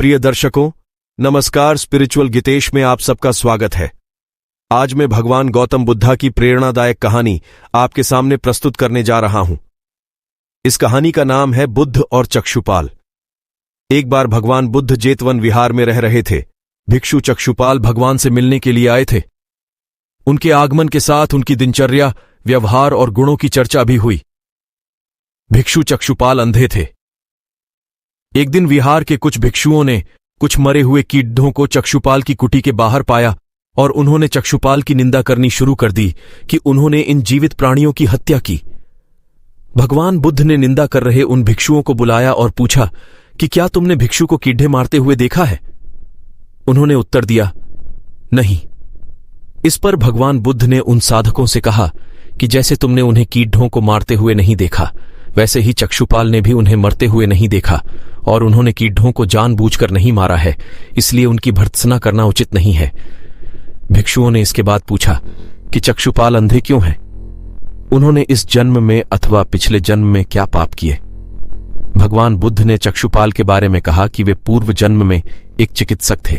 प्रिय दर्शकों, नमस्कार। स्पिरिचुअल गीतेश में आप सबका स्वागत है। आज मैं भगवान गौतम बुद्धा की प्रेरणादायक कहानी आपके सामने प्रस्तुत करने जा रहा हूं। इस कहानी का नाम है बुद्ध और चक्षुपाल। एक बार भगवान बुद्ध जेतवन विहार में रह रहे थे। भिक्षु चक्षुपाल भगवान से मिलने के लिए आए थे। उनके आगमन के साथ उनकी दिनचर्या, व्यवहार और गुणों की चर्चा भी हुई। भिक्षु चक्षुपाल अंधे थे। एक दिन विहार के कुछ भिक्षुओं ने कुछ मरे हुए कीड़ों को चक्षुपाल की कुटी के बाहर पाया और उन्होंने चक्षुपाल की निंदा करनी शुरू कर दी कि उन्होंने इन जीवित प्राणियों की हत्या की। भगवान बुद्ध ने निंदा कर रहे उन भिक्षुओं को बुलाया और पूछा कि क्या तुमने भिक्षु को कीड़े मारते हुए देखा है? उन्होंने उत्तर दिया, नहीं। इस पर भगवान बुद्ध ने उन साधकों से कहा कि जैसे तुमने उन्हें कीड़ों को मारते हुए नहीं देखा, वैसे ही चक्षुपाल ने भी उन्हें मरते हुए नहीं देखा और उन्होंने कीड़ों को जानबूझकर नहीं मारा है, इसलिए उनकी भर्त्सना करना उचित नहीं है। भिक्षुओं ने इसके बाद पूछा कि चक्षुपाल अंधे क्यों हैं? उन्होंने इस जन्म में अथवा पिछले जन्म में क्या पाप किए? भगवान बुद्ध ने चक्षुपाल के बारे में कहा कि वे पूर्व जन्म में एक चिकित्सक थे।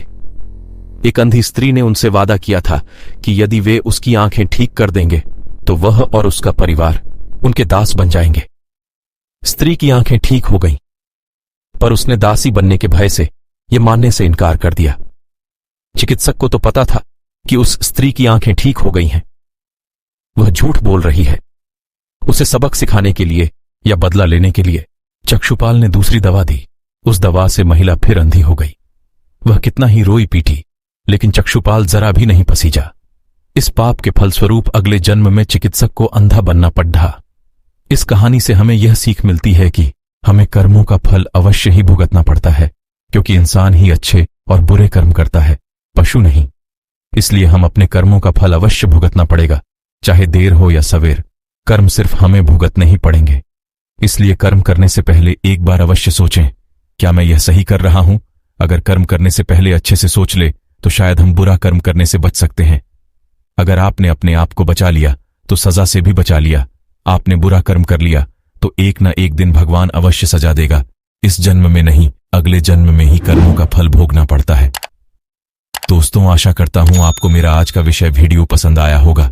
एक अंधी स्त्री ने उनसे वादा किया था कि यदि वे उसकी आंखें ठीक कर देंगे तो वह और उसका परिवार उनके दास बन जाएंगे। स्त्री की आंखें ठीक हो गईं, पर उसने दासी बनने के भय से यह मानने से इनकार कर दिया। चिकित्सक को तो पता था कि उस स्त्री की आंखें ठीक हो गई हैं। वह झूठ बोल रही है। उसे सबक सिखाने के लिए या बदला लेने के लिए चक्षुपाल ने दूसरी दवा दी। उस दवा से महिला फिर अंधी हो गई। वह कितना ही रोई पीटी, लेकिन चक्षुपाल जरा भी नहीं पसीजा। इस पाप के फलस्वरूप अगले जन्म में चिकित्सक को अंधा बनना पड़ा। इस कहानी से हमें यह सीख मिलती है कि हमें कर्मों का फल अवश्य ही भुगतना पड़ता है, क्योंकि इंसान ही अच्छे और बुरे कर्म करता है, पशु नहीं। इसलिए हम अपने कर्मों का फल अवश्य भुगतना पड़ेगा, चाहे देर हो या सवेर। कर्म सिर्फ हमें भुगतने ही पड़ेंगे। इसलिए कर्म करने से पहले एक बार अवश्य सोचें, क्या मैं यह सही कर रहा हूं? अगर कर्म करने से पहले अच्छे से सोच ले तो शायद हम बुरा कर्म करने से बच सकते हैं। अगर आपने अपने आप को बचा लिया तो सजा से भी बचा लिया। आपने बुरा कर्म कर लिया तो एक न एक दिन भगवान अवश्य सजा देगा। इस जन्म में नहीं, अगले जन्म में ही कर्मों का फल भोगना पड़ता है। दोस्तों, आशा करता हूं आपको मेरा आज का विषय वीडियो पसंद आया होगा।